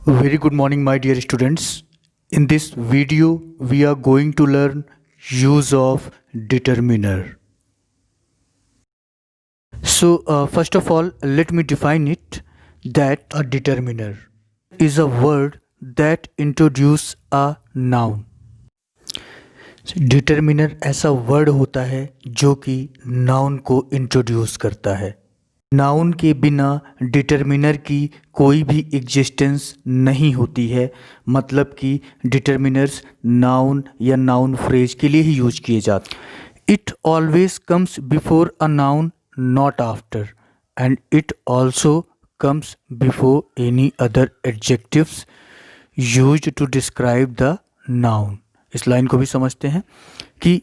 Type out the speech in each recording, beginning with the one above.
Very good morning, my dear students. In this video, we are going to learn use of determiner. So, first of all, let me define it that a determiner is a word that introduces a noun. Determiner ऐसा word होता है जो कि noun को introduce करता है। Noun के बिना डिटर्मिनर की कोई भी एग्जिस्टेंस नहीं होती है, मतलब कि डिटर्मिनर्स नाउन या नाउन फ्रेज के लिए ही यूज किए जाते हैं। It always comes before a noun, not after, and it also comes before any other adjectives used to describe the noun. इस लाइन को भी समझते हैं कि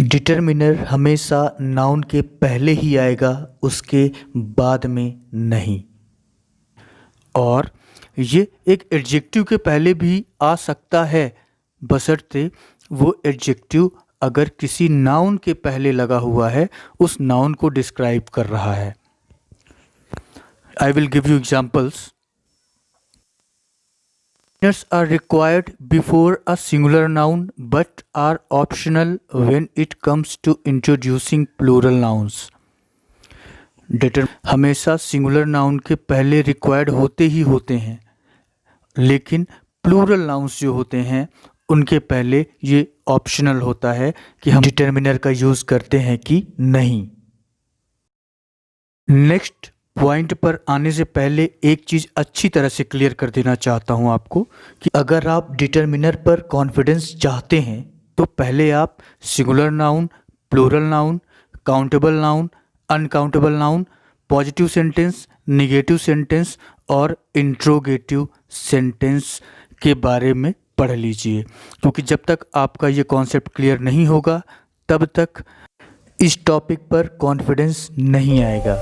डिटर्मिनर हमेशा नाउन के पहले ही आएगा, उसके बाद में नहीं। और ये एक एडजेक्टिव के पहले भी आ सकता है, बशर्ते वो एडजेक्टिव अगर किसी नाउन के पहले लगा हुआ है, उस नाउन को डिस्क्राइब कर रहा है। I will give you examples. Determiners are required before a singular noun but are optional when it comes to introducing plural nouns. हमेशा सिंगुलर नाउन के पहले रिक्वायर्ड होते ही होते हैं, लेकिन प्लूरल नाउन्स जो होते हैं उनके पहले ये ऑप्शनल होता है कि हम डिटर्मिनर का यूज़ करते हैं कि नहीं। नेक्स्ट पॉइंट पर आने से पहले एक चीज़ अच्छी तरह से क्लियर कर देना चाहता हूं आपको कि अगर आप डिटर्मिनर पर कॉन्फिडेंस चाहते हैं तो पहले आप singular noun, plural noun, countable noun, uncountable noun, positive sentence, negative sentence और इंट्रोगेटिव सेंटेंस के बारे में पढ़ लीजिए, क्योंकि जब तक आपका ये कॉन्सेप्ट क्लियर नहीं होगा तब तक इस टॉपिक पर कॉन्फिडेंस नहीं आएगा।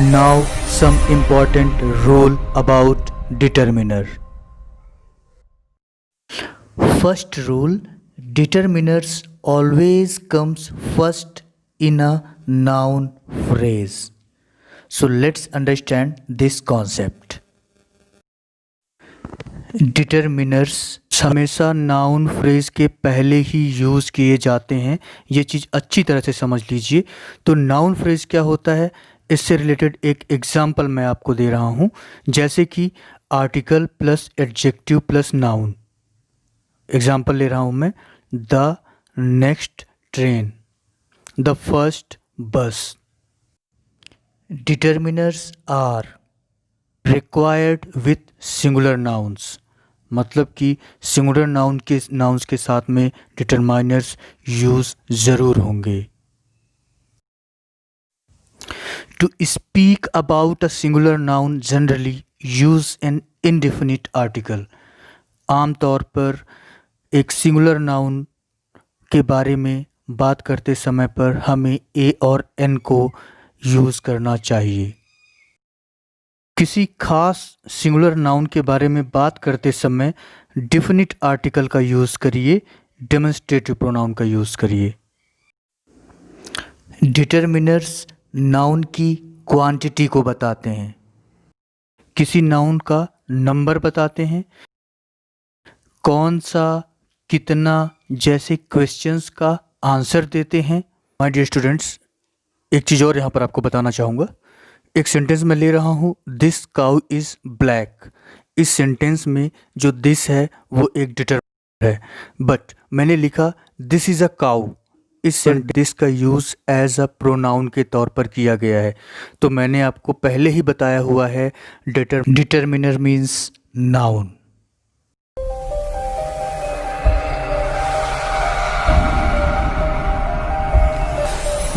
Now some important rule about determiner. First rule, determiners always comes first in a noun phrase. So let's understand this concept. Determiners हमेशा नाउन फ्रेज के पहले ही यूज़ किए जाते हैं, ये चीज़ अच्छी तरह से समझ लीजिए। तो नाउन फ्रेज क्या होता है, इससे रिलेटेड एक एग्जाम्पल मैं आपको दे रहा हूँ, जैसे कि article plus adjective plus noun. Example ले रहा हूँ मैं, the next train, the first bus. Determiners are required with singular nouns, मतलब कि सिंगुलर नाउन्स के साथ में डिटरमाइनर्स यूज़ ज़रूर होंगे। To speak about a singular noun generally use an indefinite article. आमतौर पर एक सिंगुलर नाउन के बारे में बात करते समय पर हमें ए और एन को यूज़ करना चाहिए। किसी खास सिंगुलर नाउन के बारे में बात करते समय डिफिनिट आर्टिकल का यूज़ करिए, डेमोन्स्ट्रेटिव प्रोनाउन का यूज़ करिए। डिटर्मिनर्स नाउन की क्वांटिटी को बताते हैं, किसी नाउन का नंबर बताते हैं, कौन सा, कितना जैसे क्वेश्चंस का आंसर देते हैं। माय डियर स्टूडेंट्स, एक चीज़ और यहाँ पर आपको बताना चाहूँगा। एक सेंटेंस में ले रहा हूँ, दिस काउ इज़ ब्लैक। इस सेंटेंस में जो दिस है वो एक डिटर्मिनर है, बट मैंने लिखा दिस इज़ अ काउ। इस सेंटेंस का यूज़ एज अ प्रोनाउन के तौर पर किया गया है। तो मैंने आपको पहले ही बताया हुआ है determiner means noun.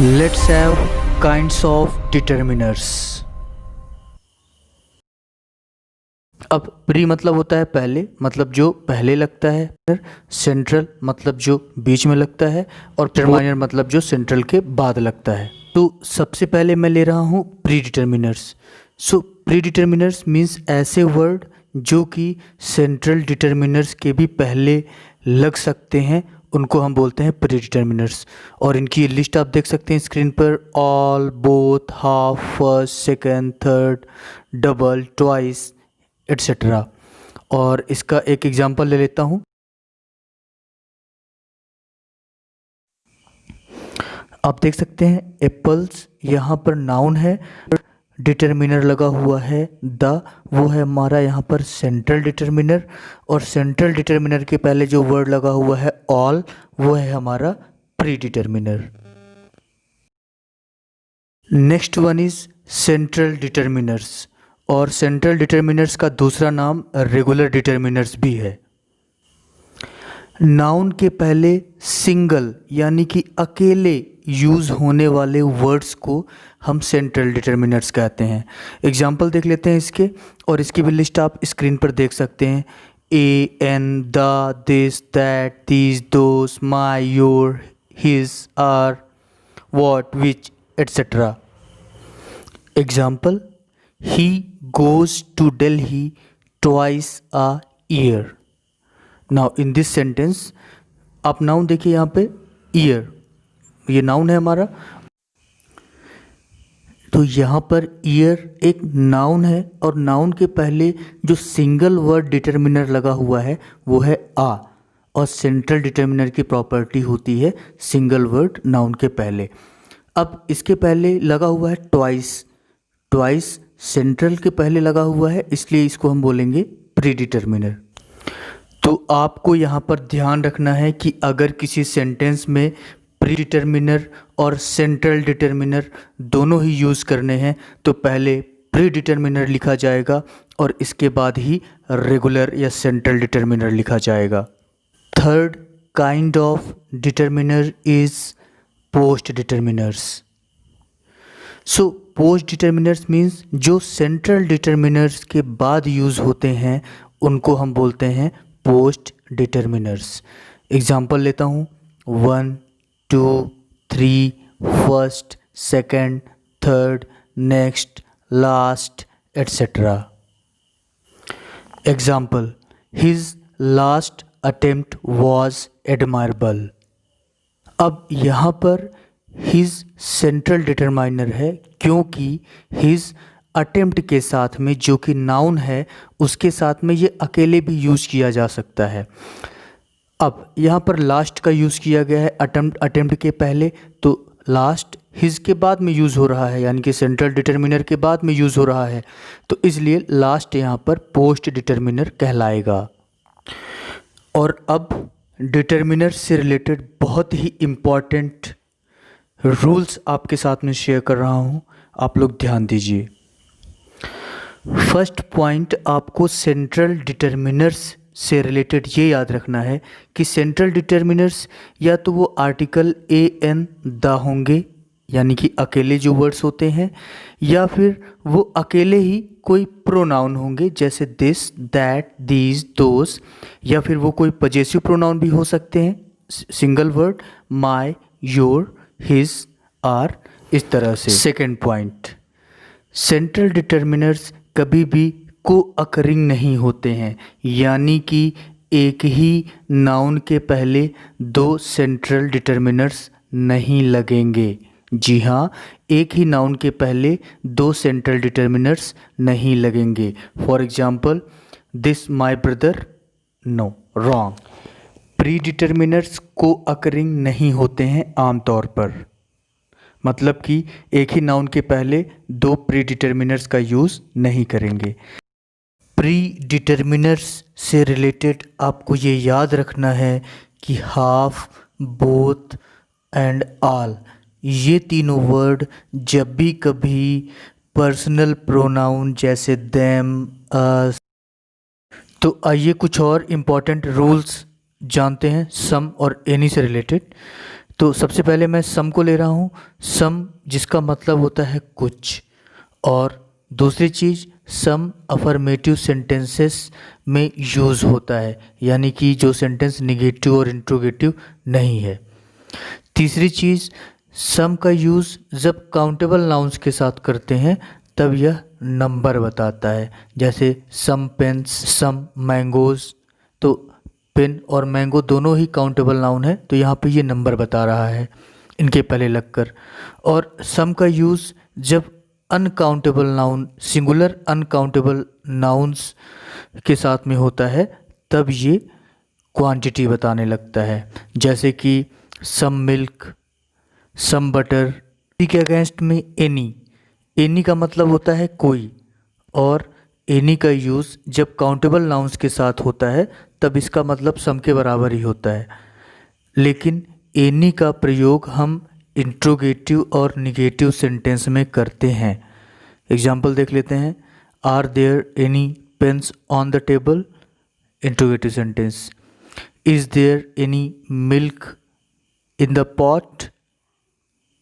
Let's have kinds of determiners. अब प्री मतलब होता है पहले, मतलब जो पहले लगता है। सेंट्रल मतलब जो बीच में लगता है, और डिटरमाइनर मतलब जो सेंट्रल के बाद लगता है। तो सबसे पहले मैं ले रहा हूँ प्री डिटर्मिनर्स। सो प्री डिटर्मिनर्स मीन्स ऐसे वर्ड जो कि सेंट्रल डिटर्मिनर्स के भी पहले लग सकते हैं, उनको हम बोलते हैं प्री डिटर्मिनर्स। और इनकी लिस्ट आप देख सकते हैं स्क्रीन पर, all, both, half, first, second, third, double, twice, etcetera. और इसका एक एग्जांपल ले लेता हूँ। आप देख सकते हैं एप्पल्स, यहाँ पर नाउन है, डिटर्मिनर लगा हुआ है द, वो है हमारा यहाँ पर सेंट्रल डिटर्मिनर। और सेंट्रल डिटर्मिनर के पहले जो वर्ड लगा हुआ है ऑल, वो है हमारा pre determiner. Next one is central determiners. और सेंट्रल डिटर्मिनर्स का दूसरा नाम रेगुलर डिटर्मिनर्स भी है। नाउन के पहले सिंगल यानी कि अकेले यूज़ होने वाले वर्ड्स को हम सेंट्रल डिटर्मिनर्स कहते हैं। एग्जाम्पल देख लेते हैं इसके, और इसकी भी लिस्ट आप स्क्रीन पर देख सकते हैं। A, an, the, this, that, these, those, my, your, his, our, what, which, etcetera. Example, he goes to Delhi twice a year. Now in this sentence आप नाउन देखिए यहाँ पे ईयर, ये नाउन है हमारा। तो यहाँ पर ईयर एक नाउन है, और नाउन के पहले जो सिंगल वर्ड डिटर्मिनर लगा हुआ है वो है आ। और सेंट्रल डिटर्मिनर की प्रॉपर्टी होती है सिंगल वर्ड नाउन के पहले। अब इसके पहले लगा हुआ है ट्वाइस। ट्वाइस सेंट्रल के पहले लगा हुआ है, इसलिए इसको हम बोलेंगे प्री डिटर्मिनर। तो आपको यहाँ पर ध्यान रखना है कि अगर किसी सेंटेंस में प्री डिटर्मिनर और सेंट्रल डिटर्मिनर दोनों ही यूज़ करने हैं तो पहले प्री डिटर्मिनर लिखा जाएगा और इसके बाद ही रेगुलर या सेंट्रल डिटर्मिनर लिखा जाएगा। Third kind of determiner is post determiners. So post determiners means जो सेंट्रल डिटर्मिनर्स के बाद यूज़ होते हैं उनको हम बोलते हैं पोस्ट डिटर्मिनर्स। एग्जाम्पल लेता हूँ, 1, 2, 3, first, second, third, next, last, etcetera. Example, his last attempt was admirable. अब यहाँ पर हिज सेंट्रल डिटरमाइनर है, क्योंकि हिज अटेम्प्ट के साथ में जो कि नाउन है उसके साथ में ये अकेले भी यूज़ किया जा सकता है। अब यहाँ पर लास्ट का यूज़ किया गया है अटेम्प्ट के पहले, तो लास्ट हिज के बाद में यूज़ हो रहा है, यानी कि सेंट्रल डिटर्मिनर के बाद में यूज़ हो रहा है, तो इसलिए लास्ट यहाँ पर पोस्ट डिटर्मिनर कहलाएगा। और अब डिटर्मिनर से रिलेटेड बहुत ही इम्पॉर्टेंट रूल्स आपके साथ में शेयर कर रहा हूँ, आप लोग ध्यान दीजिए। फर्स्ट पॉइंट, आपको सेंट्रल डिटर्मिनर्स से रिलेटेड ये याद रखना है कि सेंट्रल डिटर्मिनर्स या तो वो आर्टिकल ए एन द होंगे, यानी कि अकेले जो वर्ड्स होते हैं, या फिर वो अकेले ही कोई प्रोनाउन होंगे जैसे दिस, दैट, दीज, दोस, या फिर वो कोई पजेसिव प्रोनाउन भी हो सकते हैं, single word, my, your, his, our, इस तरह से। सेकेंड पॉइंट, सेंट्रल डिटर्मिनर्स कभी भी को अकरिंग नहीं होते हैं, यानी कि एक ही नाउन के पहले दो सेंट्रल डिटर्मिनर्स नहीं लगेंगे। जी हाँ, एक ही नाउन के पहले दो सेंट्रल डिटर्मिनर्स नहीं लगेंगे। For example, this my brother, no, wrong. Pre determiners को अकरिंग नहीं होते हैं आमतौर पर, मतलब कि एक ही नाउन के पहले दो प्री डिटर्मिनर्स का यूज़ नहीं करेंगे। प्री डिटर्मिनर्स से रिलेटेड आपको ये याद रखना है कि हाफ, बोथ एंड ऑल, ये तीनों वर्ड जब भी कभी पर्सनल प्रोनाउन जैसे देम, अस। तो आइए कुछ और इम्पॉर्टेंट रूल्स जानते हैं सम और एनी से रिलेटेड। तो सबसे पहले मैं सम को ले रहा हूँ। सम जिसका मतलब होता है कुछ, और दूसरी चीज़ सम अफर्मेटिव सेंटेंसेस में यूज़ होता है, यानी कि जो सेंटेंस निगेटिव और इंट्रोगेटिव नहीं है। तीसरी चीज़, सम का यूज़ जब काउंटेबल नाउन्स के साथ करते हैं तब यह नंबर बताता है, जैसे सम पेन्स, सम मैंगोज़। तो पेन और मैंगो दोनों ही काउंटेबल नाउन है, तो यहाँ पे ये नंबर बता रहा है इनके पहले लगकर। और सम का यूज़ जब uncountable noun, singular uncountable nouns के साथ में होता है तब ये क्वांटिटी बताने लगता है। जैसे कि सम मिल्क, सम बटर। के अगेंस्ट में एनी, एनी का मतलब होता है कोई, और एनी का यूज़ जब काउंटेबल नाउन्स के साथ होता है तब इसका मतलब सम के बराबर ही होता है। लेकिन एनी का प्रयोग हम इंट्रोगेटिव और निगेटिव सेंटेंस में करते हैं। एग्जाम्पल देख लेते हैं। Are there any pens on the table, interrogative sentence. Is there any milk in the pot,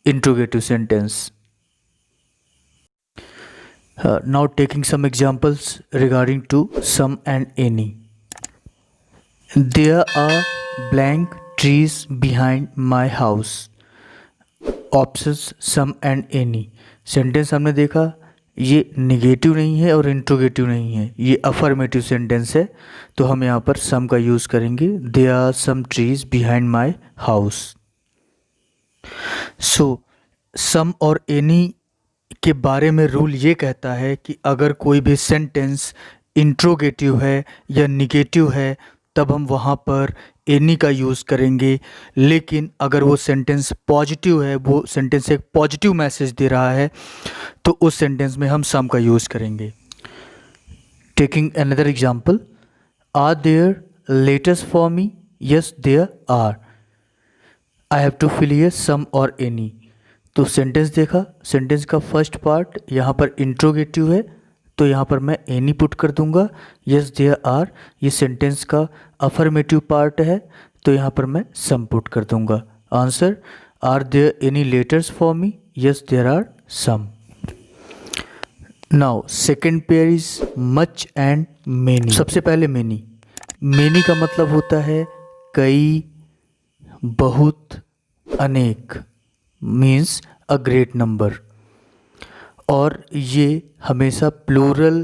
interrogative sentence. Now taking some examples regarding to some and any. There are blank trees behind my house. Options some and any. Sentence हमने देखा ये negative नहीं है और interrogative नहीं है, ये affirmative sentence है, तो हम यहाँ पर सम का यूज़ करेंगे। There are some trees behind my house. So सम और एनी के बारे में रूल ये कहता है कि अगर कोई भी सेंटेंस इंट्रोगेटिव है या निगेटिव है तब हम वहाँ पर एनी का यूज़ करेंगे। लेकिन अगर वो सेंटेंस पॉजिटिव है, वो सेंटेंस एक पॉजिटिव मैसेज दे रहा है, तो उस सेंटेंस में हम सम का यूज़ करेंगे। Taking another example, are there letters for me? Yes there are. I have to fill here some और एनी। तो सेंटेंस देखा, सेंटेंस का फर्स्ट पार्ट यहाँ पर इंट्रोगेटिव है, तो यहाँ पर मैं एनी पुट कर दूंगा। यस देयर आर, ये सेंटेंस का अफर्मेटिव पार्ट है, तो यहाँ पर मैं सम पुट कर दूंगा। Answer, are there any letters for me? Yes there are some. Now second pair is much and many. सबसे पहले मेनी। मेनी का मतलब होता है कई, बहुत, अनेक, मीन्स अ ग्रेट नंबर। और ये हमेशा प्लूरल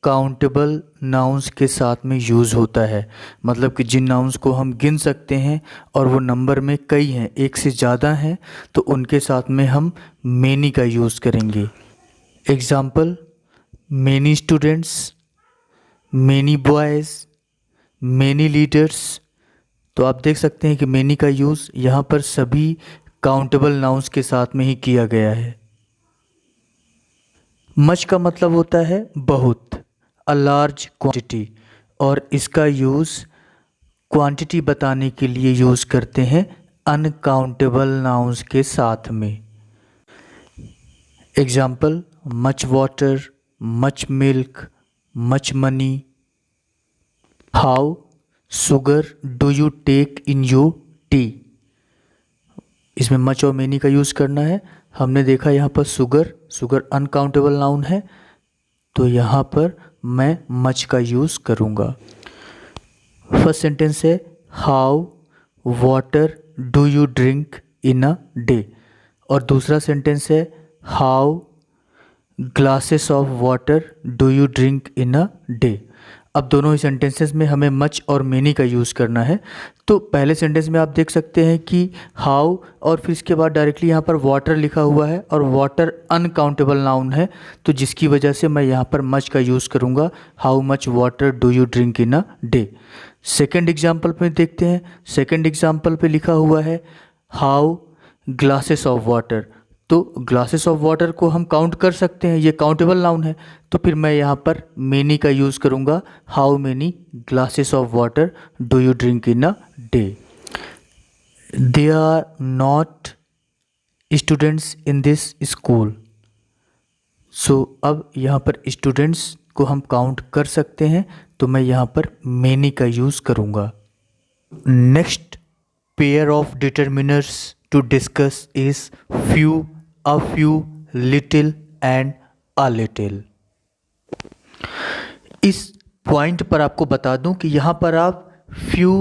काउंटेबल नाउन्स के साथ में यूज़ होता है। मतलब कि जिन नाउन्स को हम गिन सकते हैं और वो नंबर में कई हैं, एक से ज़्यादा हैं, तो उनके साथ में हम मेनी का यूज़ करेंगे। Example, many students, many boys, many leaders. तो आप देख सकते हैं कि मेनी का यूज़ यहाँ पर सभी काउंटेबल नाउन्स के साथ में ही किया गया है। मच का मतलब होता है बहुत, अ लार्ज क्वांटिटी, और इसका यूज़ क्वांटिटी बताने के लिए यूज़ करते हैं अनकाउंटेबल नाउन्स के साथ में। Example, much water, much milk, much money. How sugar do you take in your tea? इसमें मच और मेनी का यूज़ करना है। हमने देखा यहाँ पर शुगर अनकाउंटेबल नाउन है, तो यहाँ पर मैं मच का यूज़ करूँगा। फर्स्ट सेंटेंस है how water do you drink in a day, और दूसरा सेंटेंस है how glasses of water do you drink in a day. अब दोनों ही सेंटेंसेस में हमें मच और मेनी का यूज़ करना है। तो पहले सेंटेंस में आप देख सकते हैं कि हाउ और फिर इसके बाद डायरेक्टली यहाँ पर वाटर लिखा हुआ है, और वाटर अनकाउंटेबल नाउन है, तो जिसकी वजह से मैं यहाँ पर मच का यूज़ करूँगा। How much water do you drink in a day. Second example पे देखते हैं। सेकेंड एग्जाम्पल पे लिखा हुआ है हाउ ग्लासेस ऑफ वाटर, तो ग्लासेस ऑफ वाटर को हम काउंट कर सकते हैं, ये काउंटेबल नाउन है, तो फिर मैं यहाँ पर मेनी का यूज़ करूँगा। How many glasses of water do you drink in a day. They are not students in this school. So अब यहाँ पर स्टूडेंट्स को हम काउंट कर सकते हैं, तो मैं यहाँ पर मेनी का यूज़ करूँगा। Next pair of determiners to discuss is few, a few, little and a little। इस पॉइंट पर आपको बता दूं कि यहाँ पर आप few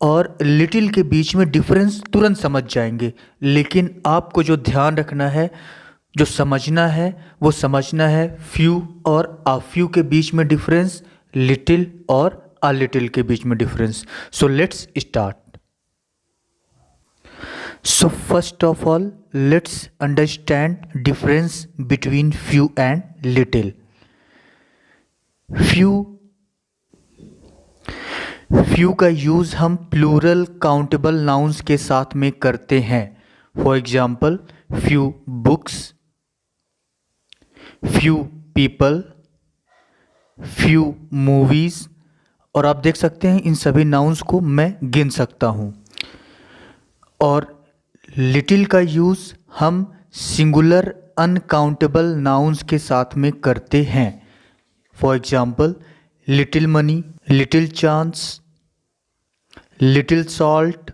और little के बीच में डिफरेंस तुरंत समझ जाएंगे, लेकिन आपको जो ध्यान रखना है, जो समझना है, वो समझना है few और a few के बीच में डिफरेंस, little और अ लिटिल के बीच में difference. So let's start. So first of all, let's understand difference between few and little. Few का यूज़ हम प्लूरल काउंटेबल नाउन्स के साथ में करते हैं। For example, few books, few people, few movies, और आप देख सकते हैं इन सभी नाउन्स को मैं गिन सकता हूँ। और लिटिल का यूज़ हम सिंगुलर अनकाउंटेबल नाउन्स के साथ में करते हैं। For example, little money, little chance, little salt.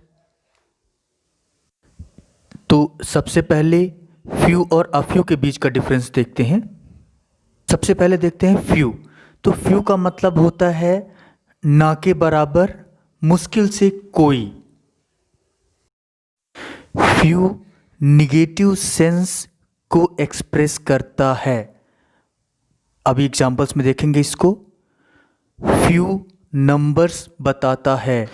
तो सबसे पहले फ्यू और अफ्यू के बीच का डिफरेंस देखते हैं। सबसे पहले देखते हैं फ्यू। तो फ्यू का मतलब होता है ना के बराबर, मुश्किल से कोई। फ्यू निगेटिव सेंस को एक्सप्रेस करता है। अभी एग्जांपल्स में देखेंगे इसको। फ्यू नंबर्स बताता है।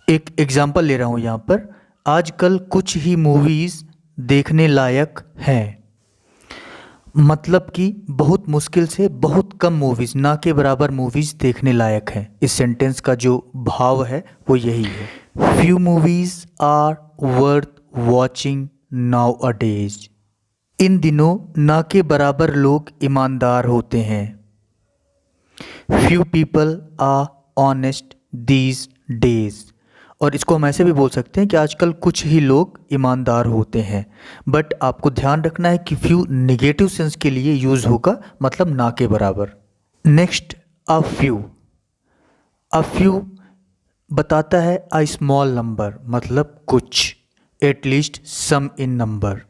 एक एग्जांपल ले रहा हूँ यहाँ पर। आजकल कुछ ही मूवीज़ देखने लायक हैं, मतलब कि बहुत मुश्किल से बहुत कम मूवीज़, ना के बराबर मूवीज़ देखने लायक हैं। इस सेंटेंस का जो भाव है वो यही है। Few movies are worth watching nowadays. इन दिनों ना के बराबर लोग ईमानदार होते हैं। Few people are honest these days. और इसको हम ऐसे भी बोल सकते हैं कि आजकल कुछ ही लोग ईमानदार होते हैं। बट आपको ध्यान रखना है कि फ्यू निगेटिव सेंस के लिए यूज़ होगा, मतलब ना के बराबर। Next, a few. A few बताता है अ स्मॉल नंबर, मतलब कुछ, एटलीस्ट सम इन नंबर।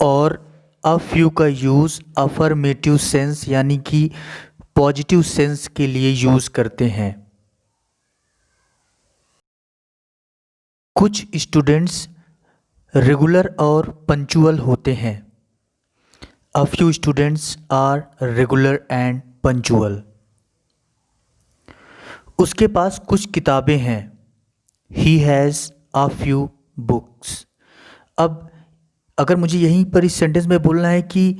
और अ फ्यू का यूज़ अफर्मेटिव सेंस यानी कि पॉजिटिव सेंस के लिए यूज़ करते हैं। कुछ स्टूडेंट्स रेगुलर और पंचुअल होते हैं। A few students are regular and punctual. उसके पास कुछ किताबें हैं। He has a few books. अब अगर मुझे यहीं पर इस सेंटेंस में बोलना है कि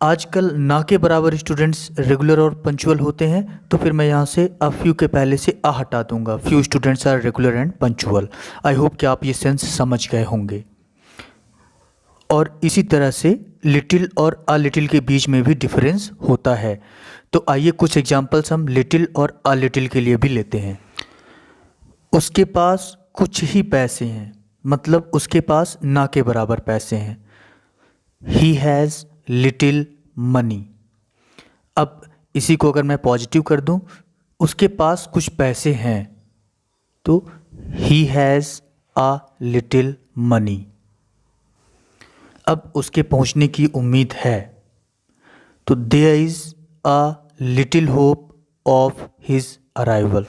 आजकल ना के बराबर स्टूडेंट्स रेगुलर और पंचुअल होते हैं, तो फिर मैं यहाँ से अ फ्यू के पहले से आ हटा दूंगा। Few students are regular and punctual. I hope कि आप ये सेंस समझ गए होंगे। और इसी तरह से लिटिल और अ लिटिल के बीच में भी डिफरेंस होता है। तो आइए कुछ एग्जांपल्स हम लिटिल और अ लिटिल के लिए भी लेते हैं। उसके पास कुछ ही पैसे हैं, मतलब उसके पास ना के बराबर पैसे हैं। He has little money. अब इसी को अगर मैं पॉजिटिव कर दूं, उसके पास कुछ पैसे हैं, तो he has a little money. अब उसके पहुंचने की उम्मीद है, तो there is a little hope of his arrival.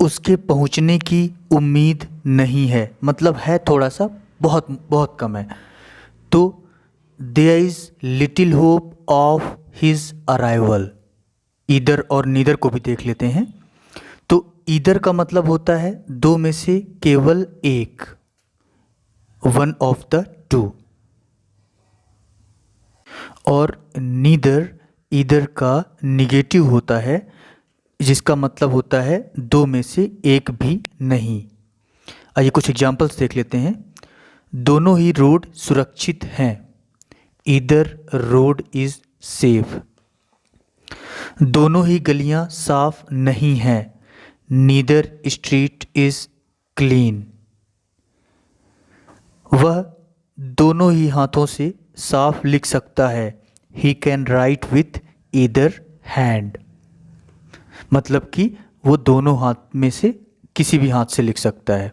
उसके पहुंचने की उम्मीद नहीं है, मतलब है थोड़ा सा, बहुत बहुत कम है। तो there is little hope of his arrival. Either और नीदर को भी देख लेते हैं। तो ईदर का मतलब होता है दो में से केवल एक, वन ऑफ द टू। और नीदर ईदर का निगेटिव होता है, जिसका मतलब होता है दो में से एक भी नहीं। आइए कुछ एग्जाम्पल्स देख लेते हैं। दोनों ही रोड सुरक्षित हैं। Either road is safe. दोनों ही गलियां साफ नहीं हैं। Neither street is clean. वह दोनों ही हाथों से साफ लिख सकता है। He can write with either hand. मतलब कि वो दोनों हाथ में से किसी भी हाथ से लिख सकता है।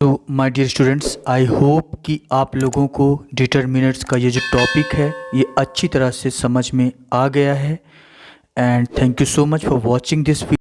तो my dear students, I hope कि आप लोगों को डिटरमिनर्स का ये जो टॉपिक है ये अच्छी तरह से समझ में आ गया है। And thank you so much for watching this video.